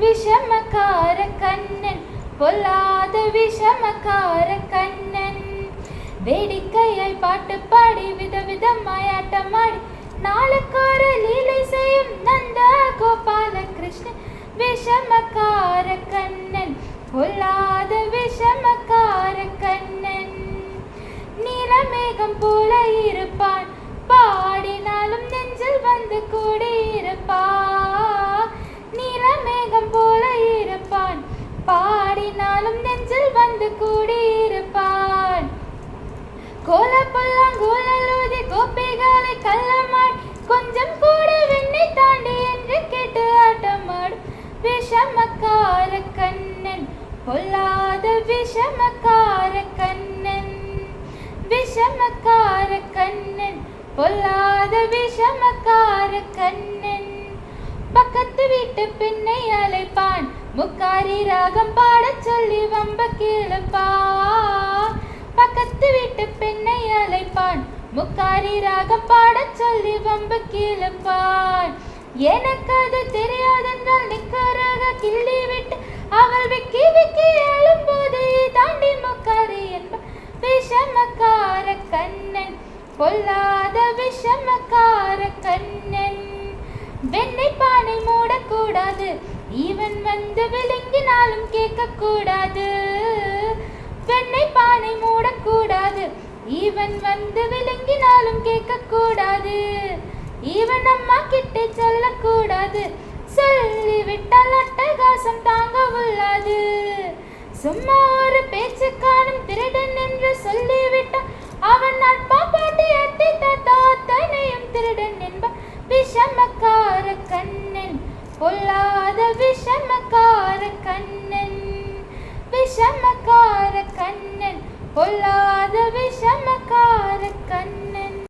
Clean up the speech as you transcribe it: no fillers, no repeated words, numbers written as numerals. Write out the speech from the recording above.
விஷமக்கார கண்ணன், பொல்லாத விஷமக்கார கண்ணன். வேடிக்கையாய் பாட்டு பாடி விதவிதமாய் ஆட்டமாடி நாளுக்கொரு லீலை செய்யும் நந்த கோபால கிருஷ்ணன். விஷமக்கார கண்ணன், பொல்லாத விஷமக்கார கண்ணன். நீலமேகம் போல இருப்பான், பாடினாலும் நெஞ்சில் வந்து கூடியிருப்பான். நீலமேகம் போல இருப்பான், பாடினாலும் நெஞ்சில் வந்து கூடியிருப்பான். கோலப்பல்லாங்கூழலூதி கோபிகளை கள்ளமாடி கொஞ்சம் கூட வெண்ணை தாண்டி என்று கேட்டு ஆட்டமாடும் விஷமக்கார கண்ணன், பொல்லாத விஷமக்கார கண்ணன். விஷமக்கார கண்ணன், பொல்லாத விஷமக்கார கண்ணன். பக்கத்து வீட்டு பெண்ணை அழைப்பான், முக்காரி ராகம் பாடச் சொல்லி வம்ப கிழப்பான். பக்கத்து வீட்டு பெண்ணை அழைப்பான், முக்காரி ராகம் பாடச் சொல்லி வம்ப கிழப்பான். எனக்கு அது தெரியாதென்றால் நிக்கராக கிள்ளி விட்டு அவள் விக்கி விக்கி எழும்போது தாண்டி முக்காரி என்பான் விஷமக்கார கண்ணன், பொல்லாத விஷமக்கார கண்ணன். வெண்ணை பானை மூடக்கூடாது, இவன் வந்து விழுங்கினாலும் கேட்கக்கூடாது. வெண்ணை பானை மூடக்கூடாது, இவன் வந்து விழுங்கினாலும் கேட்கக்கூடாது. இவன் அம்மா கிட்டே சொல்லக்கூடாது, சொல்லிவிட்டால் அட்டகாசம் தாங்க உள்ளாது. சும்மா ஒரு பேச்சு காணும் திருடன் என்று சொல்லிவிட்டான், அவன் அப்பா பாட்டி அத்தை தாத்தா அத்தனையும் திருடன் என்பான் விஷமக்கார கண்ணன், பொல்லாத விஷமக்கார கண்ணன். விஷமக்கார கண்ணன், பொல்லாத விஷமக்கார கண்ணன்.